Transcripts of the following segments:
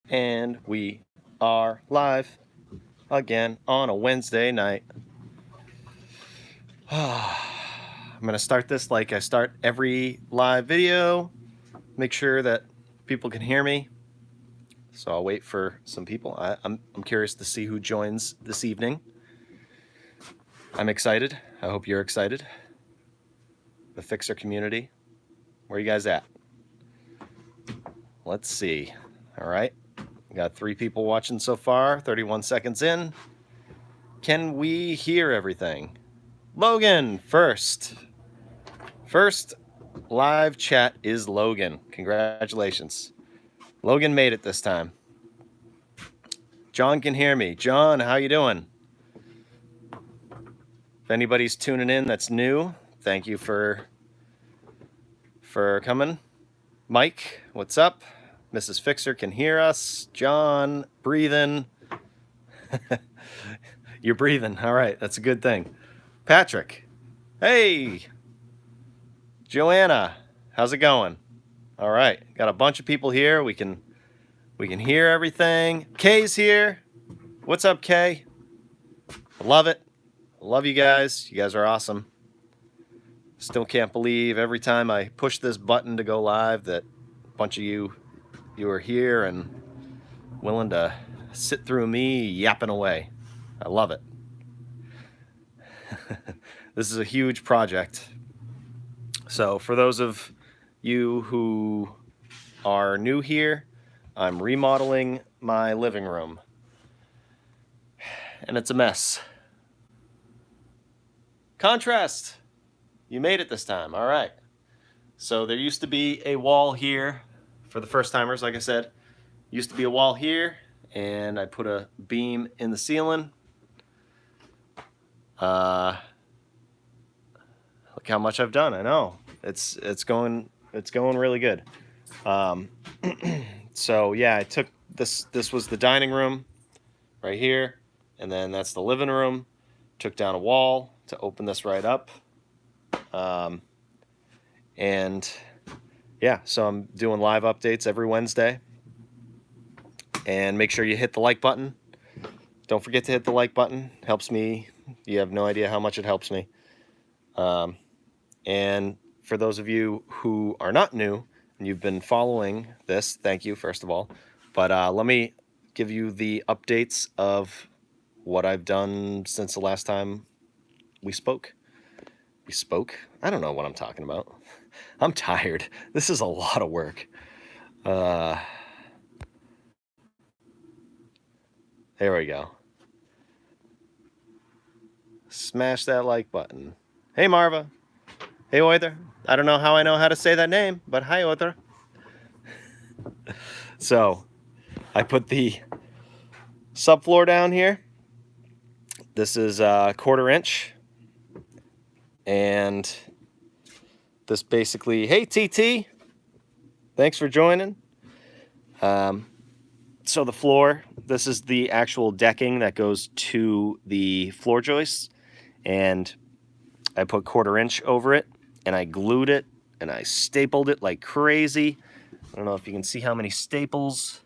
And we are live again on a Wednesday night. I'm going to start this like I start every live video. Make sure that people can hear me. So I'll wait for some people. I'm curious to see who joins this evening. I'm excited. I hope you're excited. The Fixer community. Where are you guys at? Let's see. All right. We got 3 people watching so far, 31 seconds in. Can we hear everything? Logan first. First live chat is Logan. Congratulations. Logan made it this time. John can hear me. John, how you doing? If anybody's tuning in that's new, thank you for coming. Mike, what's up? Mrs. Fixer can hear us. John, breathing. You're breathing. All right, that's a good thing. Patrick, hey. Joanna, how's it going? All right, got a bunch of people here. We can hear everything. Kay's here. What's up, Kay? I love it. I love you guys. You guys are awesome. Still can't believe every time I push this button to go live that a bunch of you are here and willing to sit through me yapping away. I love it. This is a huge project. So for those of you who are new here, I'm remodeling my living room. And it's a mess. Contrast! You made it this time. All right. So there used to be a wall here for the first timers, like I said. Used to be a wall here, and I put a beam in the ceiling. Look how much I've done. I know. It's going really good. So yeah, I took this was the dining room right here, and then that's the living room. Took down a wall to open this right up. And yeah, so I'm doing live updates every Wednesday. And make sure you hit the like button. Don't forget to hit the like button. Helps me. You have no idea how much it helps me. And for those of you who are not new and you've been following this, thank you, first of all. But let me give you the updates of what I've done since the last time we spoke. I don't know what I'm talking about. I'm tired. This is a lot of work. There we go. Smash that like button. Hey, Marva. Hey, Oither. I don't know how I know how to say that name, but hi, Oither. So, I put the subfloor down here. This is a 1/4 inch. And this basically, hey, TT. Thanks for joining. So the floor, this is the actual decking that goes to the floor joists. And I put 1/4 inch over it, and I glued it, and I stapled it like crazy. I don't know if you can see how many staples,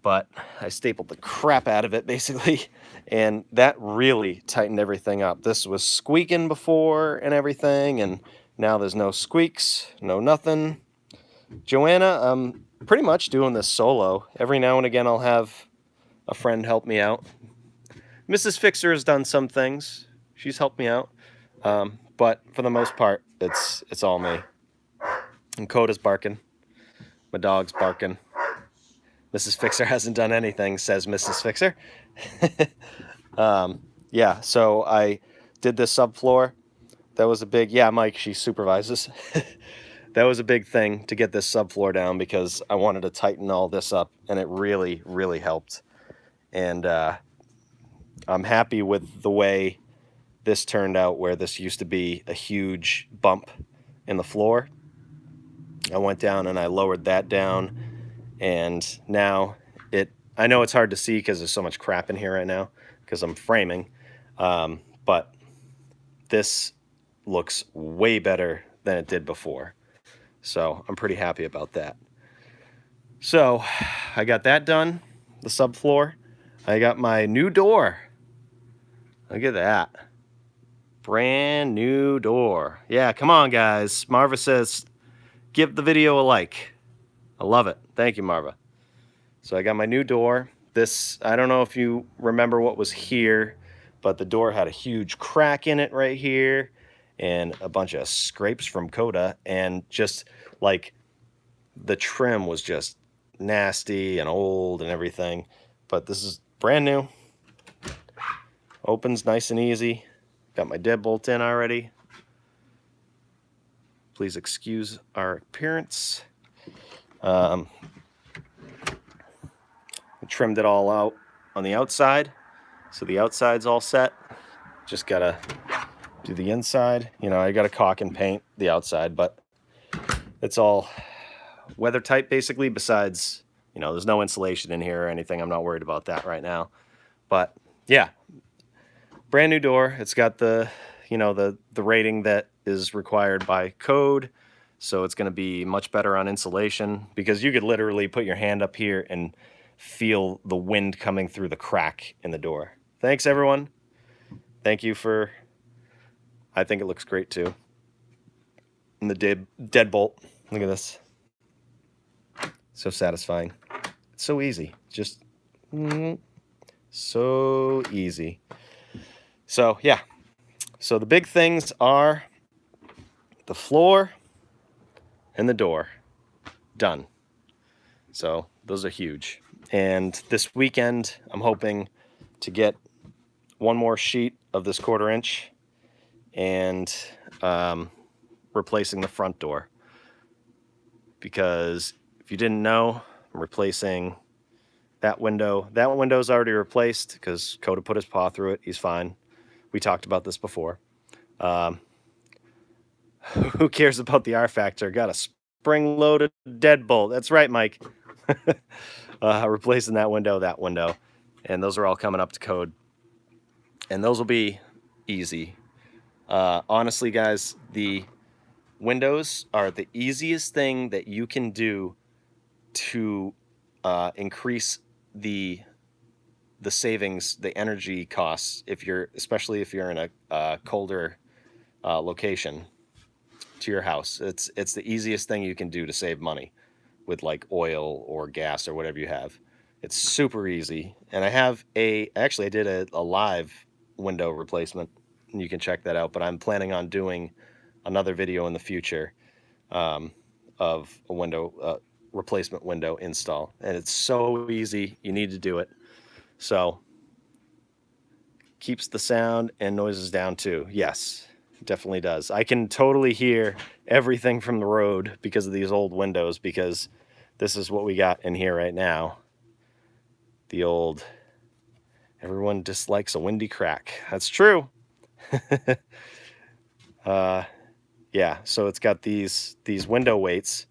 but I stapled the crap out of it, basically. And that really tightened everything up. This was squeaking before and everything, and now there's no squeaks, no nothing. Joanna, I'm pretty much doing this solo. Every now and again, I'll have a friend help me out. Mrs. Fixer has done some things. She's helped me out. But for the most part, it's all me. And Coda's barking. My dog's barking. Mrs. Fixer hasn't done anything, says Mrs. Fixer. Yeah, so I did this subfloor. That was a big, yeah, Mike, she supervises. That was a big thing to get this subfloor down because I wanted to tighten all this up, and it really, really helped. And I'm happy with the way this turned out, where this used to be a huge bump in the floor. I went down and I lowered that down, and now I know it's hard to see because there's so much crap in here right now because I'm framing, but this looks way better than it did before. So I'm pretty happy about that. So I got that done, the subfloor. I got my new door. Look at that. Brand new door. Yeah, come on, guys. Marva says, give the video a like. I love it. Thank you, Marva. So I got my new door. This, I don't know if you remember what was here, but the door had a huge crack in it right here and a bunch of scrapes from Coda, and just like the trim was just nasty and old and everything. But this is brand new. Opens nice and easy. Got my deadbolt in already. Please excuse our appearance. Trimmed it all out on the outside, so the outside's all set. Just gotta do the inside. You know, I gotta caulk and paint the outside, but it's all weather tight basically. Besides, you know, there's no insulation in here or anything. I'm not worried about that right now. But yeah, brand new door. It's got the, you know, the rating that is required by code. So it's going to be much better on insulation, because you could literally put your hand up here and feel the wind coming through the crack in the door. Thanks, everyone. Thank you for, I think it looks great too. And the deadbolt, look at this. So satisfying. It's so easy. Just so easy. So yeah. So the big things are the floor and the door. Done. So those are huge. And this weekend, I'm hoping to get one more sheet of this 1/4 inch and replacing the front door. Because if you didn't know, I'm replacing that window. That window's already replaced because Coda put his paw through it. He's fine. We talked about this before. Who cares about the R factor? Got a spring-loaded deadbolt. That's right, Mike. Replacing that window, and those are all coming up to code, and those will be easy. Honestly, guys, the windows are the easiest thing that you can do to increase the savings, the energy costs, especially if you're in a colder location to your house. It's the easiest thing you can do to save money with like oil or gas or whatever you have. It's super easy. And I did a live window replacement, and you can check that out, but I'm planning on doing another video in the future of a window replacement window install. And it's so easy. You need to do it. So keeps the sound and noises down too. Yes, it definitely does. I can totally hear everything from the road because of these old windows, because this is what we got in here right now. The old, everyone dislikes a windy crack. That's true. Yeah, so it's got these window weights,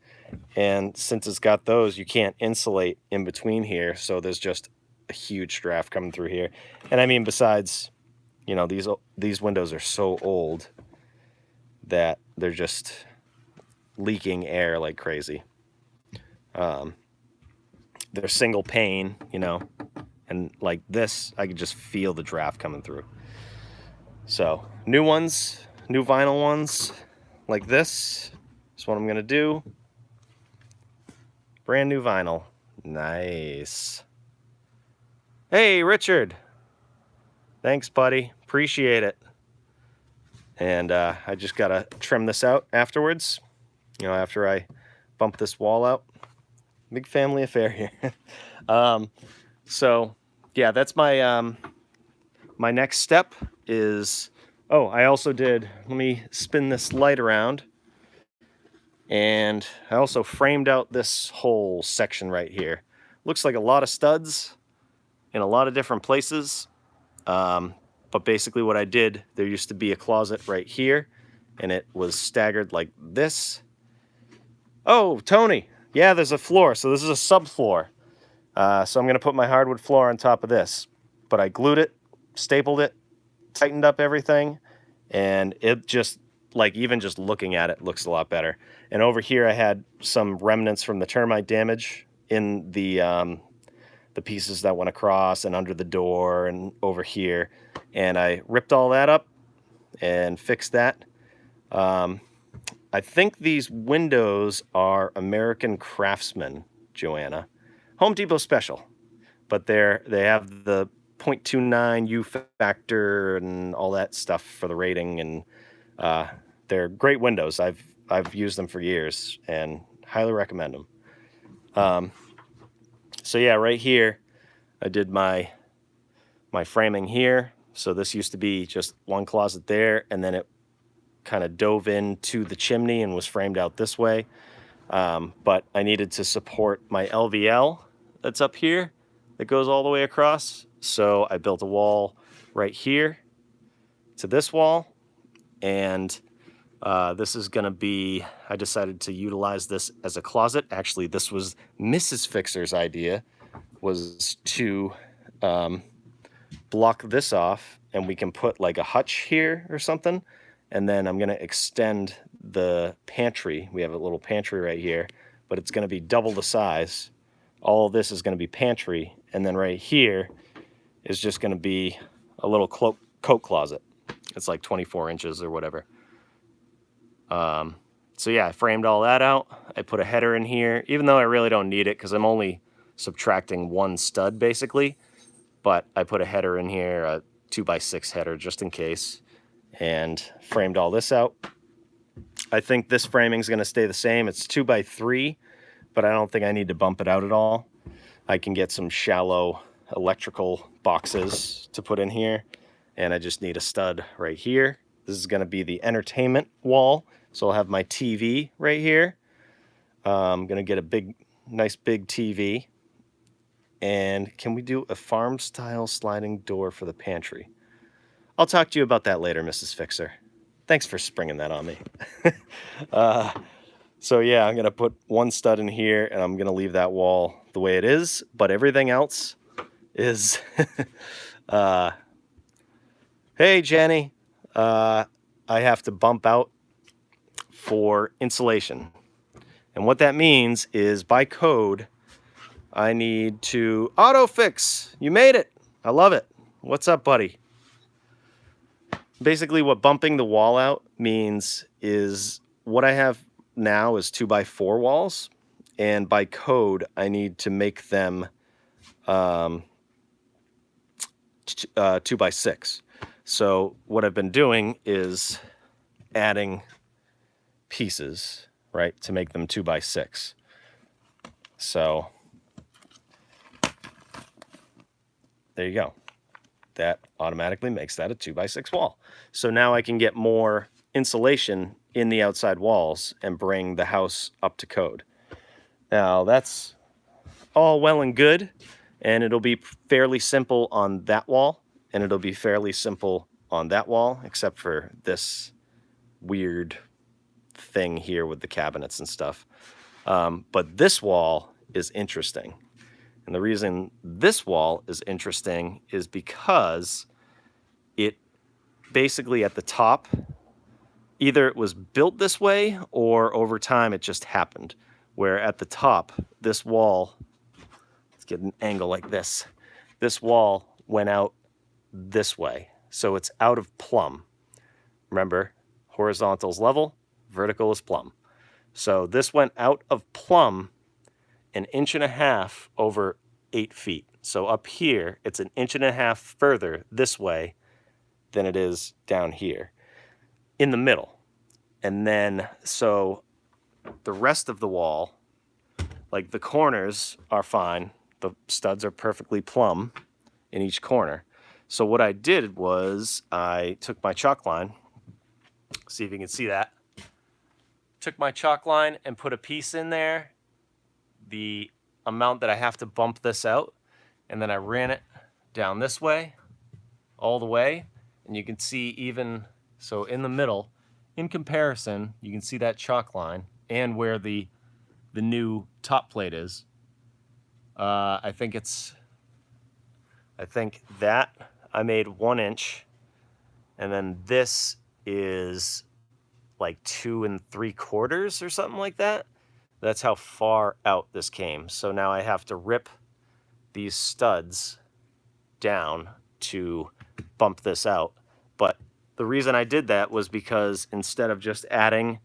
and since it's got those, you can't insulate in between here, so there's just a huge draft coming through here. And I mean, besides, you know, these windows are so old that they're just leaking air like crazy. They're single pane, you know, and like this, I could just feel the draft coming through. So new ones, new vinyl ones like this is what I'm gonna do. Brand new vinyl. Nice. Hey, Richard. Thanks, buddy. Appreciate it. And I just gotta trim this out afterwards, you know, after I bump this wall out. Big family affair here. So yeah, that's my my next step is, oh, I also did, let me spin this light around, and I also framed out this whole section right here. Looks like a lot of studs in a lot of different places, but basically what I did, there used to be a closet right here, and it was staggered like this. Oh, Tony, yeah, there's a floor, so this is a subfloor. So I'm going to put my hardwood floor on top of this, but I glued it, stapled it, tightened up everything, and it just, like, even just looking at it looks a lot better. And over here I had some remnants from the termite damage in the pieces that went across and under the door and over here. And I ripped all that up and fixed that. Um, I think these windows are American Craftsman, Joanna. Home Depot special, but they have the 0.29 U factor and all that stuff for the rating, and uh, they're great windows. I've used them for years and highly recommend them. Um, so yeah, right here, I did my framing here. So this used to be just one closet there, and then it kind of dove into the chimney and was framed out this way. But I needed to support my LVL that's up here that goes all the way across. So I built a wall right here to this wall. And this is going to be, I decided to utilize this as a closet. Actually, this was Mrs. Fixer's idea, was to block this off, and we can put like a hutch here or something. And then I'm going to extend the pantry. We have a little pantry right here, but it's going to be double the size. All of this is going to be pantry. And then right here is just going to be a little coat closet. It's like 24 inches or whatever. So yeah, I framed all that out. I put a header in here, even though I really don't need it because I'm only subtracting one stud basically. But I put a header in here, a 2x6 header just in case, and framed all this out. I think this framing is going to stay the same. It's 2x3, but I don't think I need to bump it out at all. I can get some shallow electrical boxes to put in here, and I just need a stud right here. This is going to be the entertainment wall, so I'll have my TV right here. I'm going to get a nice big TV. And can we do a farm-style sliding door for the pantry? I'll talk to you about that later, Mrs. Fixer. Thanks for springing that on me. So yeah, I'm going to put one stud in here, and I'm going to leave that wall the way it is. But everything else is... Hey, Jenny. I have to bump out for insulation. And what that means is, by code, I need to auto fix. You made it. I love it. What's up, buddy? Basically, what bumping the wall out means is what I have now is 2x4 walls, and by code, I need to make them 2x6. So what I've been doing is adding pieces, right, to make them 2x6. So there you go. That automatically makes that a 2x6 wall. So now I can get more insulation in the outside walls and bring the house up to code. Now that's all well and good, and it'll be fairly simple on that wall, and it'll be fairly simple on that wall, except for this weird thing here with the cabinets and stuff. But this wall is interesting. And the reason this wall is interesting is because it basically at the top, either it was built this way or over time it just happened. Where at the top, this wall, let's get an angle like this, this wall went out this way. So it's out of plumb. Remember, horizontal is level, vertical is plumb. So this went out of plumb 1.5 inches over 8 feet. So up here, it's 1.5 inches further this way than it is down here in the middle. And then, so the rest of the wall, like the corners are fine. The studs are perfectly plumb in each corner. So what I did was I took my chalk line, see if you can see that, took my chalk line and put a piece in there, the amount that I have to bump this out, and then I ran it down this way, all the way, and you can see even, so in the middle, in comparison, you can see that chalk line and where the new top plate is. I think that I made 1 inch, and then this is like 2 3/4 or something like that. That's how far out this came. So now I have to rip these studs down to bump this out. But the reason I did that was because instead of just adding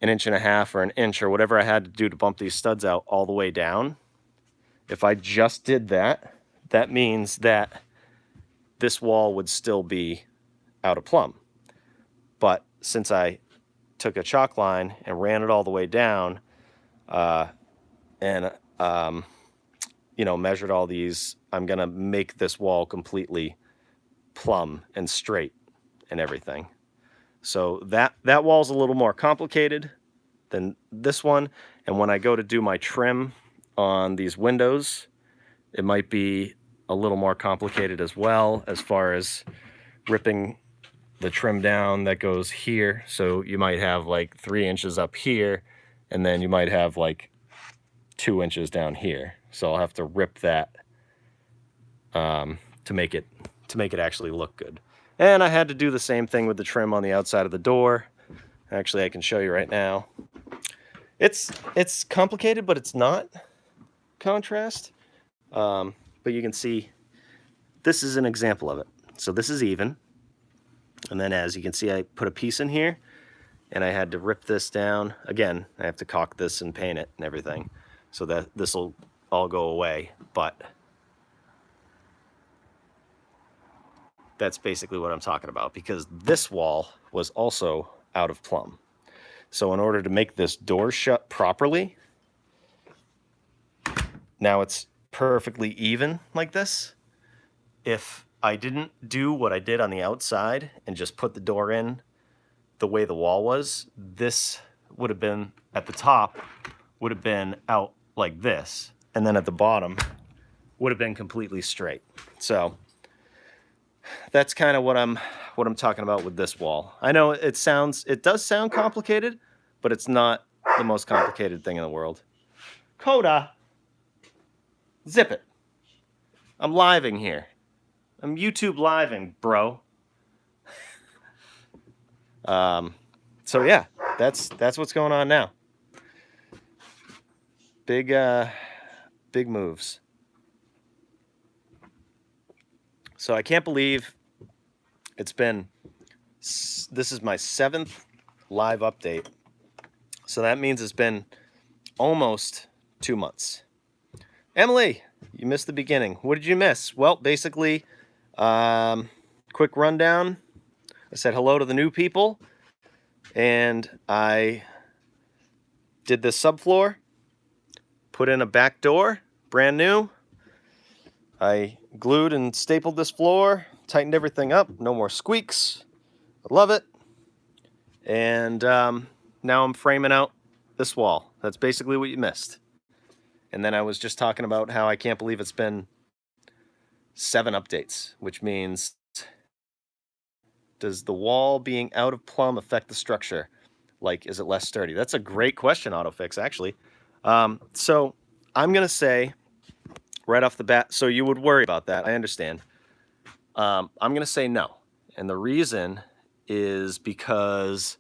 1.5 inches or an inch or whatever I had to do to bump these studs out all the way down, if I just did that, that means that this wall would still be out of plumb. But since I took a chalk line and ran it all the way down, and you know, measured all these, I'm gonna make this wall completely plumb and straight and everything. So that wall's a little more complicated than this one. And when I go to do my trim on these windows, it might be a little more complicated as well, as far as ripping the trim down that goes here. So you might have like 3 inches up here, and then you might have like 2 inches down here. So I'll have to rip that to make it actually look good. And I had to do the same thing with the trim on the outside of the door. Actually, I can show you right now. It's complicated, but it's not contrast. But you can see this is an example of it. So this is even. And then as you can see, I put a piece in here and I had to rip this down. Again, I have to caulk this and paint it and everything so that this will all go away. But that's basically what I'm talking about, because this wall was also out of plumb. So in order to make this door shut properly, now it's perfectly even like this. If I didn't do what I did on the outside and just put the door in the way the wall was, this would have been, at the top, would have been out like this. And then at the bottom, would have been completely straight. So that's kind of what I'm talking about with this wall. I know it does sound complicated, but it's not the most complicated thing in the world. Coda, zip it. I'm living here. I'm YouTube living, bro. So yeah, that's what's going on now. Big moves. So I can't believe this is my 7th live update. So that means it's been almost 2 months. Emily, you missed the beginning. What did you miss? Well, basically, quick rundown. I said hello to the new people, and I did this subfloor, put in a back door, brand new. I glued and stapled this floor, tightened everything up, no more squeaks. I love it. And now I'm framing out this wall. That's basically what you missed. And then I was just talking about how I can't believe it's been 7 updates, which means, does the wall being out of plumb affect the structure? Like, is it less sturdy? That's a great question, AutoFix, actually. So I'm going to say right off the bat, so you would worry about that. I understand. I'm going to say no. And the reason is because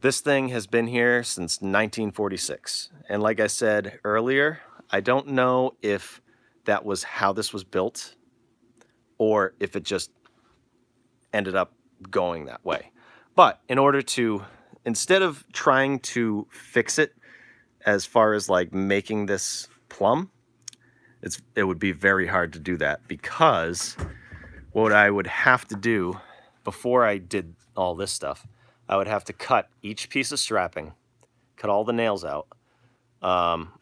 this thing has been here since 1946. And like I said earlier, I don't know if that was how this was built or if it just ended up going that way. But in order to, instead of trying to fix it as far as like making this plumb, it would be very hard to do that, because what I would have to do before I did all this stuff, I would have to cut each piece of strapping, cut all the nails out,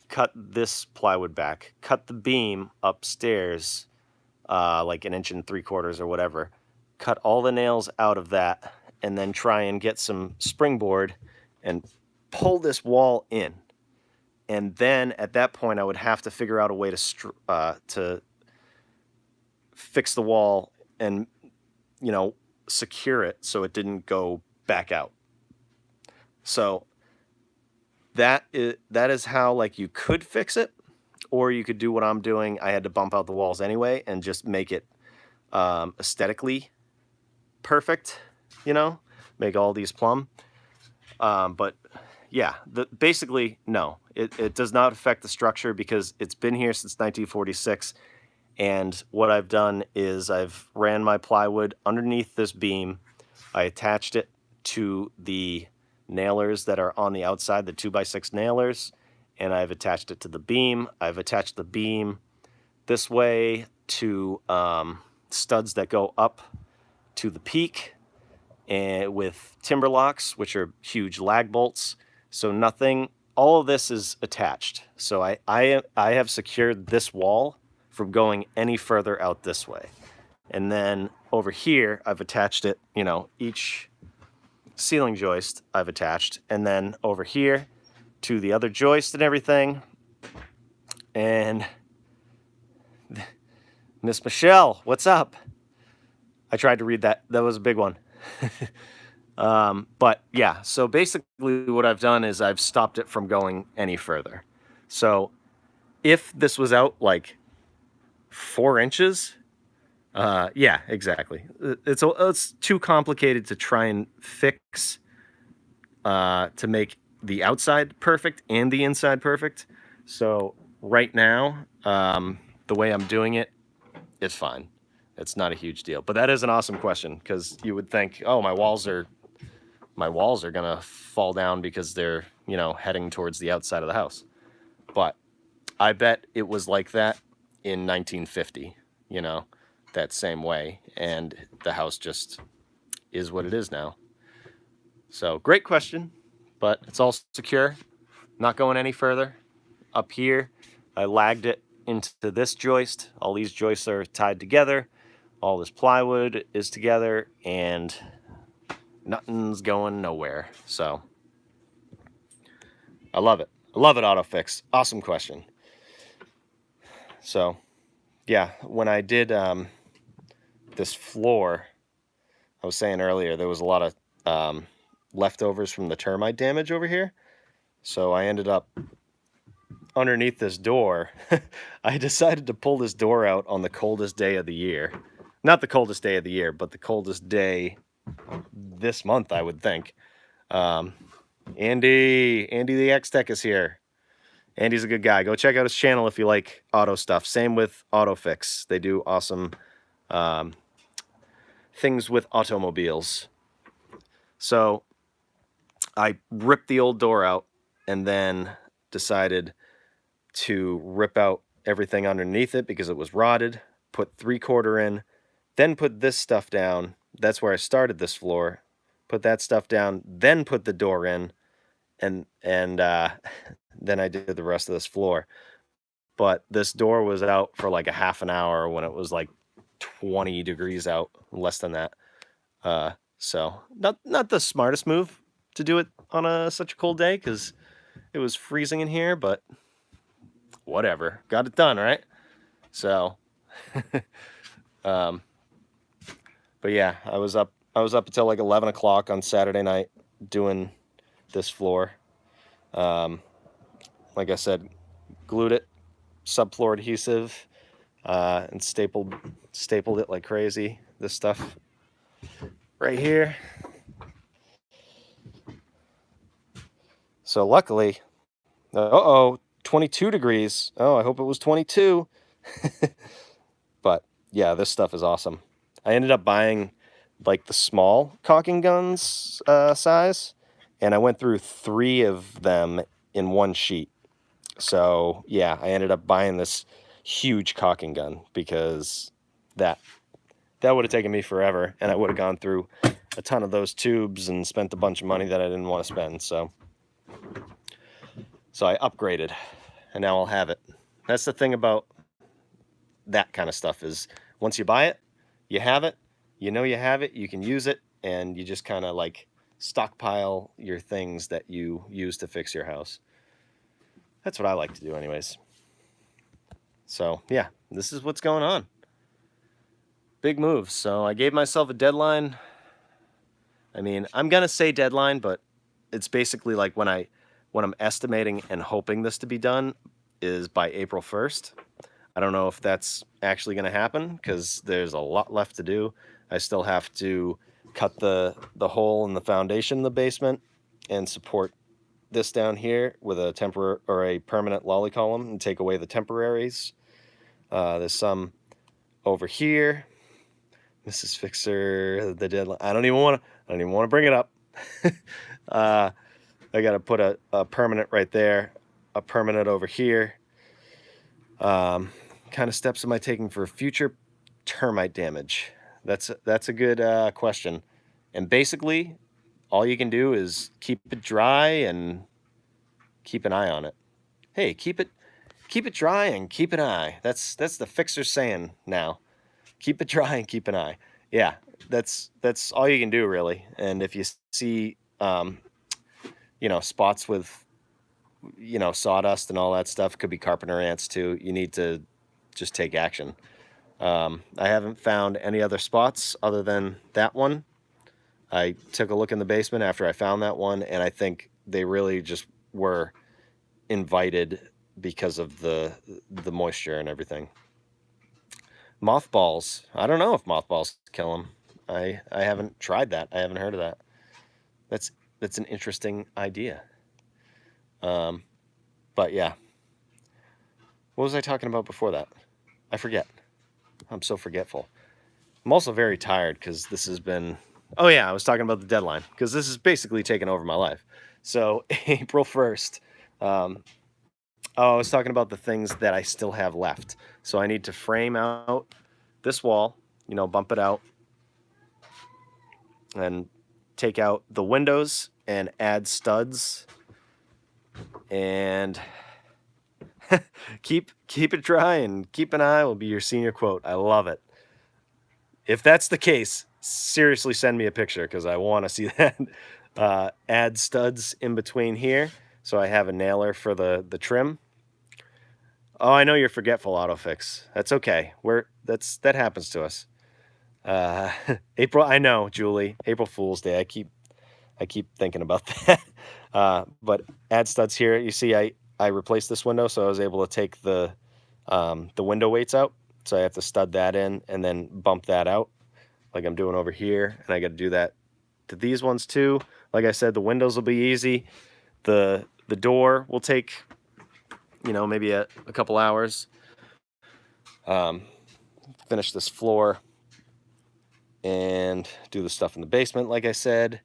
cut this plywood back, cut the beam upstairs like 1.75 inches or whatever, cut all the nails out of that, and then try and get some springboard and pull this wall in. And then at that point, I would have to figure out a way to fix the wall and, you know, secure it so it didn't go back out. So that is how, like, you could fix it, or you could do what I'm doing. I had to bump out the walls anyway and just make it aesthetically perfect, you know, make all these plumb. But yeah, basically, no. It does not affect the structure because it's been here since 1946. And what I've done is I've ran my plywood underneath this beam. I attached it to the nailers that are on the outside, the 2x6 nailers, and I've attached it to the beam. I've attached the beam this way to studs that go up to the peak, and with timber locks, which are huge lag bolts. So nothing, all of this is attached. So I have secured this wall from going any further out this way. And then over here, I've attached it, you know, each ceiling joist I've attached. And then over here to the other joist and everything. And Miss Michelle, what's up? I tried to read that. That was a big one. But yeah, so basically what I've done is I've stopped it from going any further. So if this was out like 4 inches, yeah, exactly. It's too complicated to try and fix to make the outside perfect and the inside perfect. So right now, the way I'm doing it is fine. It's not a huge deal. But that is an awesome question because you would think, oh, my walls are gonna fall down because they're, you know, heading towards the outside of the house. But I bet it was like that in 1950, you know, that same way. And the house just is what it is now. So great question, but it's all secure, not going any further. Up here, I lagged it into this joist. All these joists are tied together. All this plywood is together, and nothing's going nowhere. So I love it. I love it, AutoFix. Awesome question. So yeah, when I did this floor, I was saying earlier, there was a lot of leftovers from the termite damage over here. So I ended up underneath this door. I decided to pull this door out on the coldest day of the year. Not the coldest day of the year, but the coldest day this month, I would think. Andy the X-Tech is here. Andy's a good guy. Go check out his channel if you like auto stuff. Same with AutoFix. They do awesome things with automobiles. So I ripped the old door out and then decided to rip out everything underneath it because it was rotted, put 3/4 in, then put this stuff down. That's where I started this floor. Put that stuff down, then put the door in, and then I did the rest of this floor. But this door was out for like a half an hour when it was like 20 degrees out, less than that. So not the smartest move to do it on such a cold day because it was freezing in here, but whatever, got it done, right? So, but yeah, I was up until like 11 o'clock on Saturday night doing this floor. Like I said, glued it, subfloor adhesive, and stapled it like crazy. This stuff right here. So luckily, 22 degrees. Oh, I hope it was 22. But yeah, this stuff is awesome. I ended up buying like the small caulking guns size, and I went through 3 of them in one sheet. So yeah, I ended up buying this huge caulking gun because that would have taken me forever, and I would have gone through a ton of those tubes and spent a bunch of money that I didn't want to spend. So I upgraded, and now I'll have it. That's the thing about that kind of stuff is once you buy it, you have it, you know you have it, you can use it, and you just kind of like stockpile your things that you use to fix your house. That's what I like to do anyways. So yeah, this is what's going on. Big moves. So I gave myself a deadline. I mean, I'm going to say deadline, but it's basically like when I'm estimating and hoping this to be done is by April 1st. I don't know if that's actually going to happen because there's a lot left to do. I still have to cut the hole in the foundation in the basement and support this down here with a temporary or a permanent lolly column and take away the temporaries. There's some over here. Mrs. Fixer, the deadline. I don't even want to bring it up. I got to put a permanent right there, a permanent over here. Kind of steps am I taking for future termite damage? That's a good question. And basically, all you can do is keep it dry and keep an eye on it. Hey, keep it dry and keep an eye. That's the fixer saying now. Keep it dry and keep an eye. Yeah, that's all you can do really. And if you see spots with sawdust and all that stuff, could be carpenter ants too. You need to just take action. I haven't found any other spots other than that one. I took a look in the basement after I found that one, and I think they really just were invited because of the moisture and everything. Mothballs. I don't know if mothballs kill them. I haven't tried that. I haven't heard of that. That's an interesting idea. But yeah. What was I talking about before that? I forget. I'm so forgetful. I'm also very tired because this has been... Oh yeah, I was talking about the deadline because this is basically taken over my life. So April 1st. I was talking about the things that I still have left. So I need to frame out this wall, bump it out, and take out the windows and add studs. And keep it dry and keep an eye will be your senior quote. I love it. If that's the case, seriously send me a picture because I want to see that. Add studs in between here so I have a nailer for the trim. Oh, I know you're forgetful, Autofix. That's okay. That happens to us. April, I know, Julie. April Fool's Day. I keep thinking about that. But add studs here. You see, I replaced this window, so I was able to take the window weights out. So I have to stud that in and then bump that out like I'm doing over here. And I got to do that to these ones too. Like I said, the windows will be easy. The door will take, maybe a couple hours. Finish this floor and do the stuff in the basement. Like I said,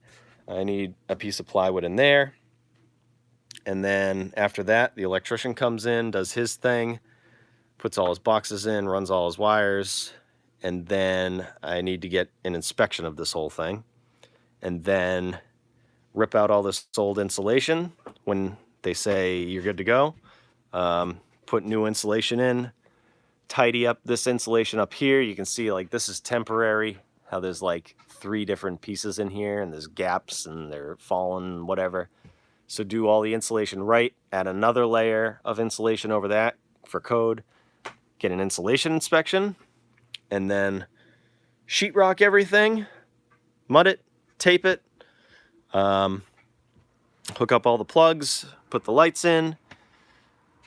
I need a piece of plywood in there. And then after that, the electrician comes in, does his thing, puts all his boxes in, runs all his wires, and then I need to get an inspection of this whole thing. And then rip out all this old insulation when they say you're good to go. Put new insulation in, tidy up this insulation up here. You can see like this is temporary, how there's like 3 different pieces in here and there's gaps and they're falling, whatever. So do all the insulation right, add another layer of insulation over that for code, get an insulation inspection, and then sheetrock everything, mud it, tape it, hook up all the plugs, put the lights in,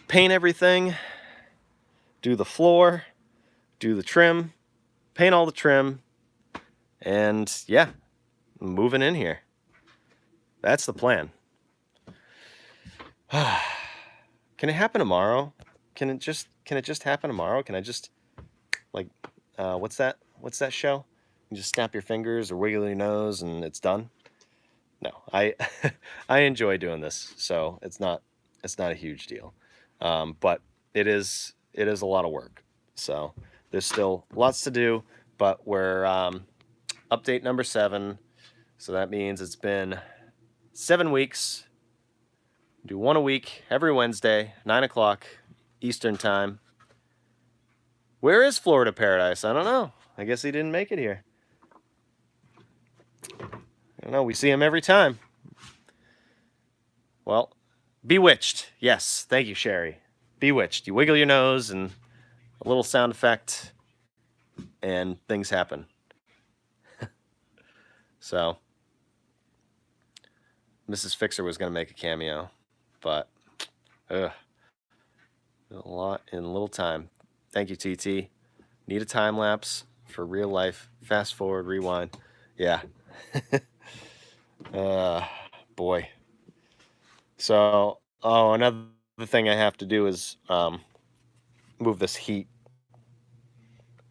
paint everything, do the floor, do the trim, paint all the trim, and yeah, moving in here. That's the plan. Can it happen tomorrow? Can it just happen tomorrow? Can I just like what's that show? You just snap your fingers or wiggle your nose and it's done? No, I I enjoy doing this, so it's not a huge deal. But it is a lot of work. So there's still lots to do, but we're update number 7. So that means it's been 7 weeks. Do one a week every Wednesday, 9 o'clock Eastern time. Where is Florida Paradise? I don't know. I guess he didn't make it here. I don't know. We see him every time. Well, Bewitched. Yes. Thank you, Sherry. Bewitched. You wiggle your nose and a little sound effect and things happen. So, Mrs. Fixer was going to make a cameo, but a lot in a little time. Thank you, TT. Need a time lapse for real life. Fast forward, rewind. Yeah. Boy. So, oh, another thing I have to do is move this heat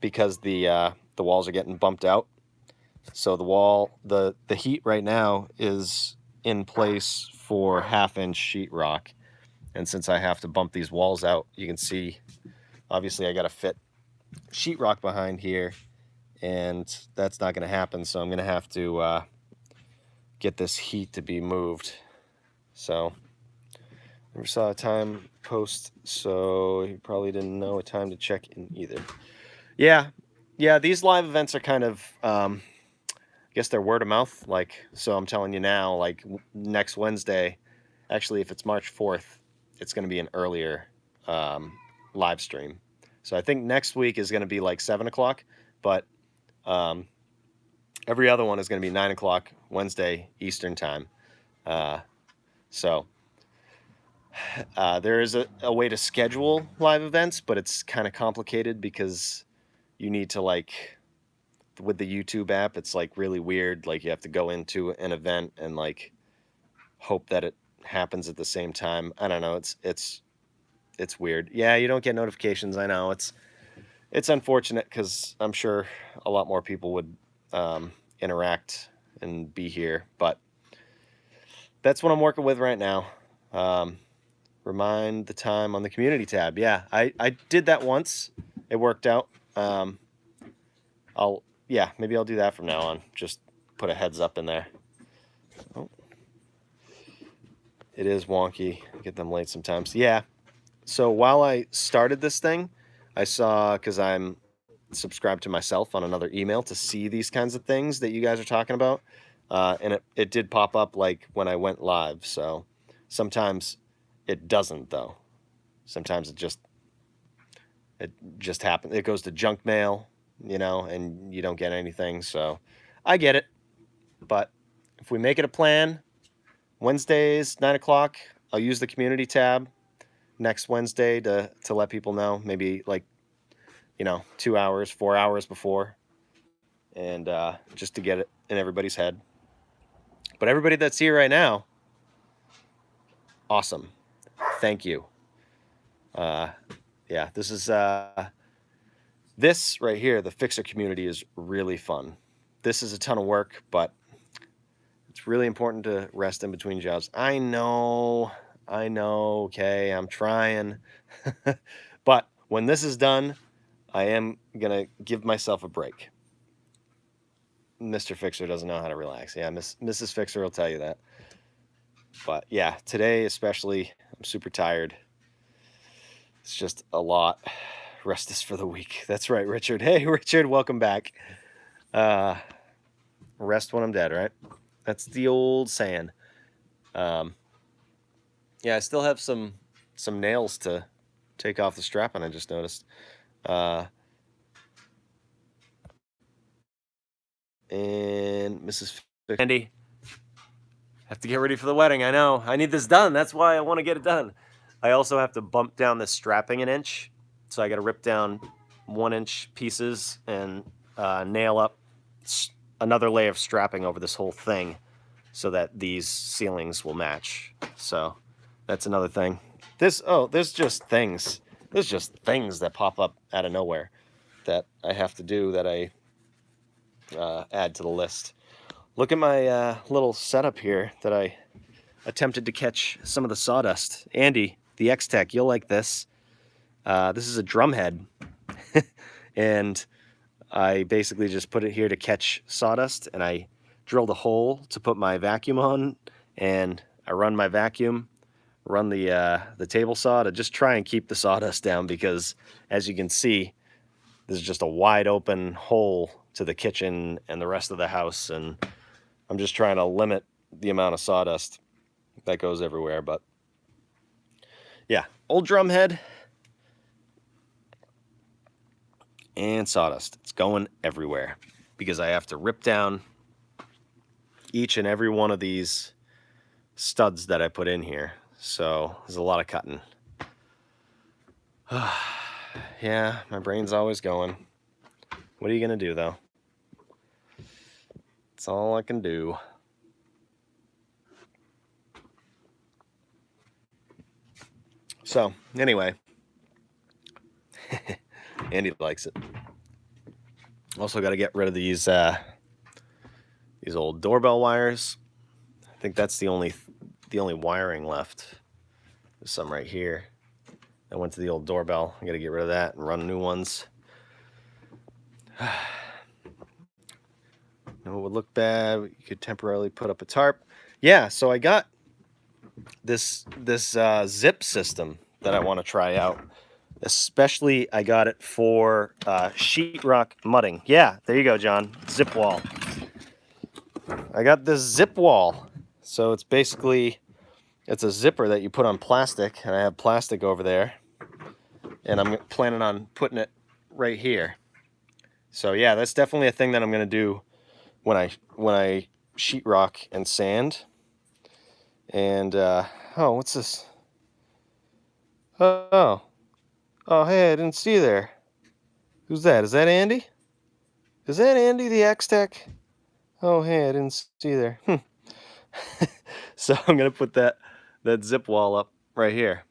because the walls are getting bumped out. So the heat right now is in place for 1/2 inch sheetrock, and since I have to bump these walls out, you can see obviously I got to fit sheetrock behind here, and that's not going to happen. So I'm going to have to get this heat to be moved. So never saw a time post, so he probably didn't know a time to check in either. Yeah, yeah. These live events are kind of, I guess they're word of mouth. Like, so I'm telling you now, like next Wednesday, actually, if it's March 4th, it's going to be an earlier um, live stream. So I think next week is going to be like 7 o'clock, but um, every other one is going to be 9 o'clock Wednesday Eastern time. Uh, so there is a way to schedule live events, but it's kind of complicated because you need to like with the YouTube app, it's like really weird. Like you have to go into an event and like hope that it happens at the same time. I don't know. It's weird. Yeah, you don't get notifications. I know it's unfortunate because I'm sure a lot more people would interact and be here, but that's what I'm working with right now. Remind the time on the community tab. Yeah, I did that once. It worked out. Yeah, maybe I'll do that from now on. Just put a heads up in there. Oh, it is wonky. I get them late sometimes. Yeah. So while I started this thing, I saw, because I'm subscribed to myself on another email to see these kinds of things that you guys are talking about. And it did pop up like when I went live. So sometimes it doesn't though. Sometimes it just happens. It goes to junk mail, and you don't get anything. So I get it. But if we make it a plan, Wednesdays, 9 o'clock, I'll use the community tab next Wednesday to let people know, maybe like, 2 hours, 4 hours before, and just to get it in everybody's head. But everybody that's here right now, awesome. Thank you. Yeah, this right here, the Fixer community is really fun. This is a ton of work, but it's really important to rest in between jobs. I know, okay, I'm trying. But when this is done, I am going to give myself a break. Mr. Fixer doesn't know how to relax. Yeah, Mrs. Fixer will tell you that. But yeah, today especially, I'm super tired. It's just a lot. Rest is for the weak. That's right, Richard. Hey, Richard, welcome back. Rest when I'm dead, right? That's the old saying. Yeah, I still have some nails to take off the strap, and I just noticed. And Mrs. Andy, have to get ready for the wedding. I know. I need this done. That's why I want to get it done. I also have to bump down the strapping an inch. So I got to rip down 1-inch pieces and nail up another layer of strapping over this whole thing so that these ceilings will match. So that's another thing. There's just things. There's just things that pop up out of nowhere that I have to do that I add to the list. Look at my little setup here that I attempted to catch some of the sawdust. Andy, the X-Tech, you'll like this. This is a drum head. And I basically just put it here to catch sawdust, and I drilled a hole to put my vacuum on, and I run my vacuum, run the table saw to just try and keep the sawdust down, because as you can see, there's just a wide open hole to the kitchen and the rest of the house, and I'm just trying to limit the amount of sawdust that goes everywhere. But yeah, old drum head and sawdust. It's going everywhere because I have to rip down each and every one of these studs that I put in here. So there's a lot of cutting. Yeah, my brain's always going. What are you going to do, though? That's all I can do. So anyway, Andy likes it. Also got to get rid of these old doorbell wires. I think that's the only wiring left. There's some right here. I went to the old doorbell. I got to get rid of that and run new ones. No, it would look bad. You could temporarily put up a tarp. Yeah, so I got this zip system that I want to try out. Especially, I got it for sheetrock mudding. Yeah, there you go, John. Zip wall. I got this zip wall. So it's basically, it's a zipper that you put on plastic, and I have plastic over there. And I'm planning on putting it right here. So yeah, that's definitely a thing that I'm going to do when I sheetrock and sand. And oh, what's this? Oh, hey, I didn't see you there. Who's that? Is that Andy? Is that Andy the X-Tech? Oh, hey, I didn't see you there. So I'm gonna put that zip wall up right here,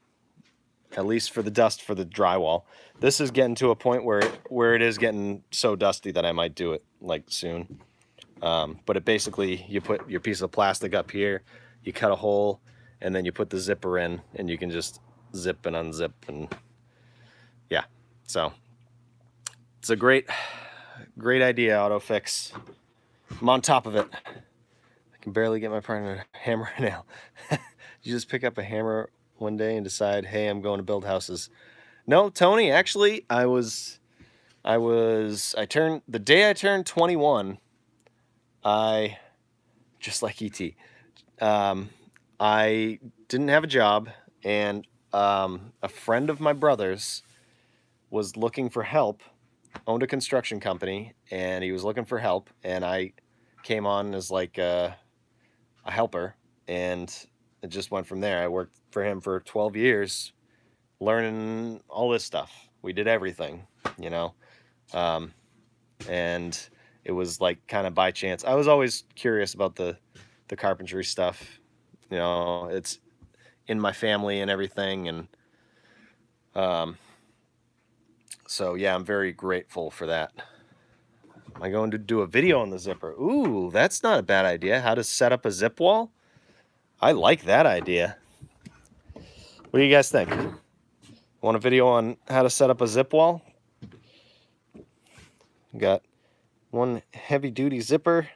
at least for the dust for the drywall. This is getting to a point where it is getting so dusty that I might do it like soon. But it basically, you put your piece of plastic up here, you cut a hole, and then you put the zipper in, and you can just zip and unzip, and yeah. So it's a great idea, AutoFix. I'm on top of it. I can barely get my partner to hammer a nail. You just pick up a hammer one day and decide, hey, I'm going to build houses. No, Tony, actually, I turned, the day I turned 21, just like E.T., I didn't have a job, and a friend of my brother's was looking for help, owned a construction company, and he was looking for help, and I came on as like a helper, and it just went from there. I worked for him for 12 years, learning all this stuff. We did everything, you know, and it was like kind of by chance. I was always curious about the carpentry stuff, you know, it's in my family and everything, and so yeah, I'm very grateful for that. Am I going to do a video on the zipper? Ooh, that's not a bad idea. How to set up a zip wall? I like that idea. What do you guys think? Want a video on how to set up a zip wall? Got one heavy duty zipper.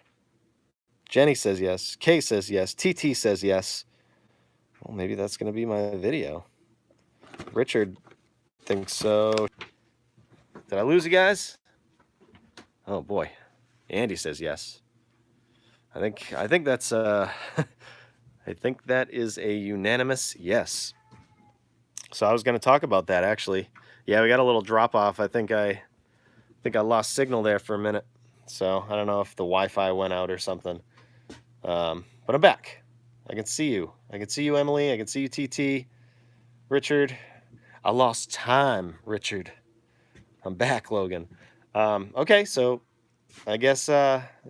Jenny says yes. Kay says yes. TT says yes. Well, maybe that's going to be my video. Richard thinks so. Did I lose you guys? Oh boy. Andy says yes. I think that's I think that is a unanimous yes. So I was going to talk about that actually. Yeah, we got a little drop off. I think I lost signal there for a minute. So I don't know if the Wi-Fi went out or something. But I'm back. I can see you. I can see you, Emily. I can see you, TT. Richard. I lost time, Richard. I'm back, Logan. Okay, so I guess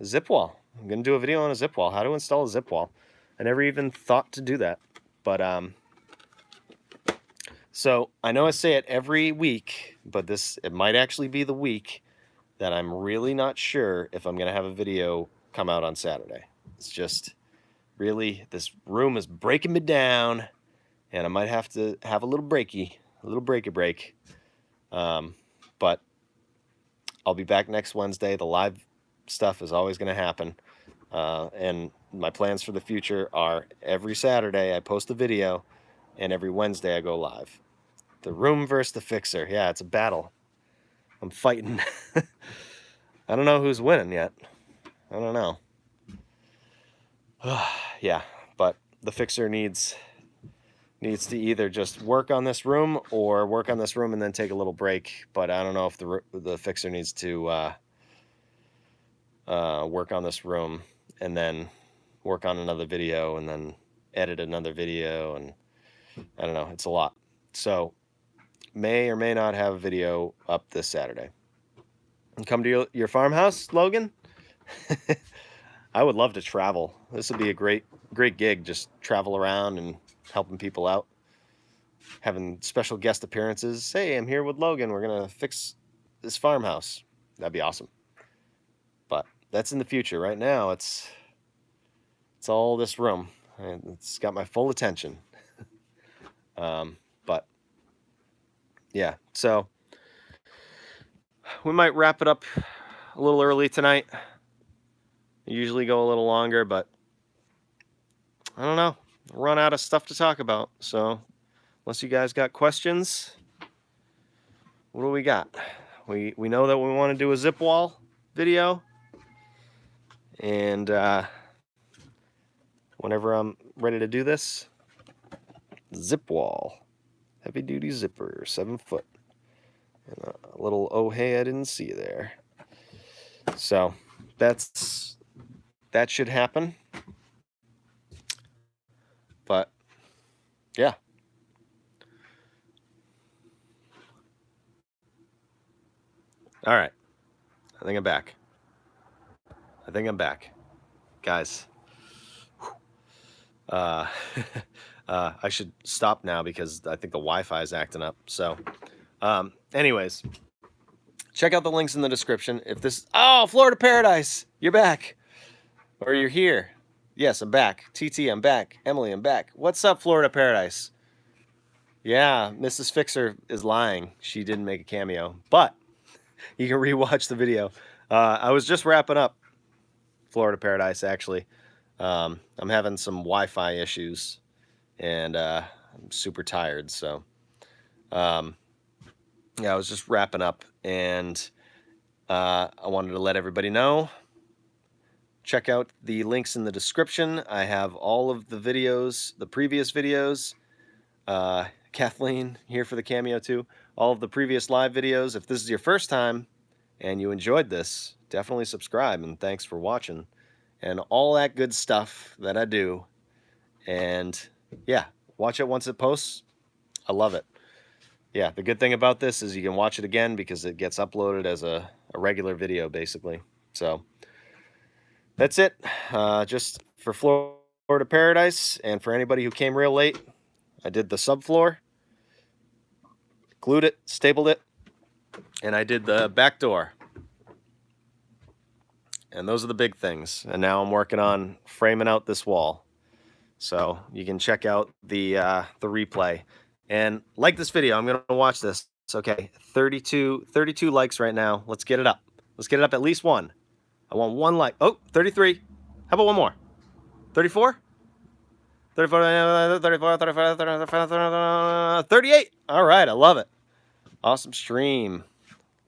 zip wall. I'm going to do a video on a zip wall. How to install a zip wall. I never even thought to do that. But so I know I say it every week, but it might actually be the week that I'm really not sure if I'm going to have a video come out on Saturday. It's just really, this room is breaking me down, and I might have to have a little breaky break. But I'll be back next Wednesday. The live stuff is always going to happen. And my plans for the future are every Saturday I post a video, and every Wednesday I go live. The room versus the fixer. Yeah, it's a battle. I'm fighting. I don't know who's winning yet. I don't know. Yeah, but the fixer needs to either just work on this room or work on this room and then take a little break. But I don't know if the fixer needs to work on this room and then work on another video and then edit another video, and I don't know. It's a lot. So may or may not have a video up this Saturday. And come to your farmhouse, Logan. I would love to travel. This would be a great gig. Just travel around and helping people out. having special guest appearances. Hey, I'm here with Logan. We're going to fix this farmhouse. That'd be awesome. But that's in the future. Right now, it's all this room. And it's got my full attention. But yeah, so we might wrap it up a little early tonight. Usually go a little longer, but I don't know. Run out of stuff to talk about. So unless you guys got questions, what do we got? We know that we want to do a zip wall video, and whenever I'm ready to do this, zip wall, heavy duty zipper, 7 foot, and a little oh hey I didn't see you there. So that should happen. But yeah. All right. I think I'm back. Guys. I should stop now because I think the Wi-Fi is acting up. So, anyways, check out the links in the description. If this, oh, Florida Paradise, you're back, or you're here. Yes, I'm back. TT, I'm back. Emily, I'm back. What's up, Florida Paradise? Yeah, Mrs. Fixer is lying. She didn't make a cameo, but you can rewatch the video. I was just wrapping up Florida Paradise, actually. I'm having some Wi-Fi issues, and I'm super tired, so yeah, I was just wrapping up, and I wanted to let everybody know. Check out the links in the description. I have all of the videos, the previous videos. Kathleen here for the cameo too. All of the previous live videos. If this is your first time and you enjoyed this, definitely subscribe, and thanks for watching. And all that good stuff that I do. And yeah, watch it once it posts. I love it. Yeah, the good thing about this is you can watch it again because it gets uploaded as a regular video, basically. So that's it. Just for Florida Paradise, and for anybody who came real late, I did the subfloor, glued it, stapled it, and I did the back door. And those are the big things. And now I'm working on framing out this wall. So you can check out the replay. And like this video. I'm going to watch this. It's okay. 32 likes right now. Let's get it up. Let's get it up at least one. I want one like. Oh, 33. How about one more? 34? 38. All right. I love it. Awesome stream.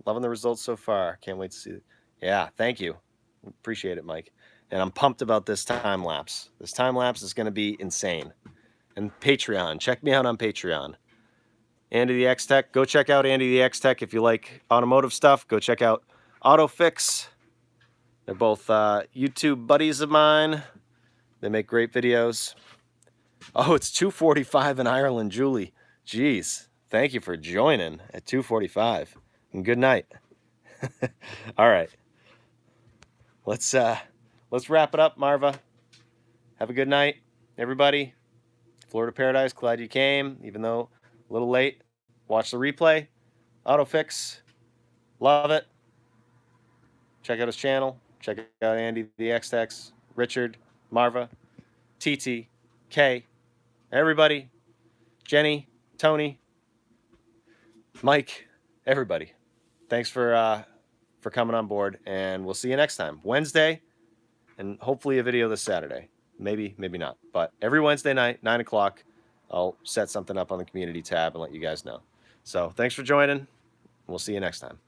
Loving the results so far. Can't wait to see it. Yeah, thank you. Appreciate it, Mike. And I'm pumped about this time lapse. This time lapse is going to be insane. And Patreon. Check me out on Patreon. Andy the X Tech. Go check out Andy the X Tech if you like automotive stuff. Go check out AutoFix. They're both YouTube buddies of mine. They make great videos. Oh, it's 2:45 in Ireland, Julie. Jeez. Thank you for joining at 2:45. And good night. All right. Let's wrap it up, Marva. Have a good night, everybody. Florida Paradise, glad you came, even though a little late. Watch the replay. AutoFix. Love it. Check out his channel. Check out Andy the X-Tex, Richard, Marva, TT, Kay, everybody, Jenny, Tony, Mike, everybody. Thanks for coming on board, and we'll see you next time. Wednesday, and hopefully a video this Saturday. Maybe, maybe not. But every Wednesday night, 9 o'clock, I'll set something up on the community tab and let you guys know. So thanks for joining. We'll see you next time.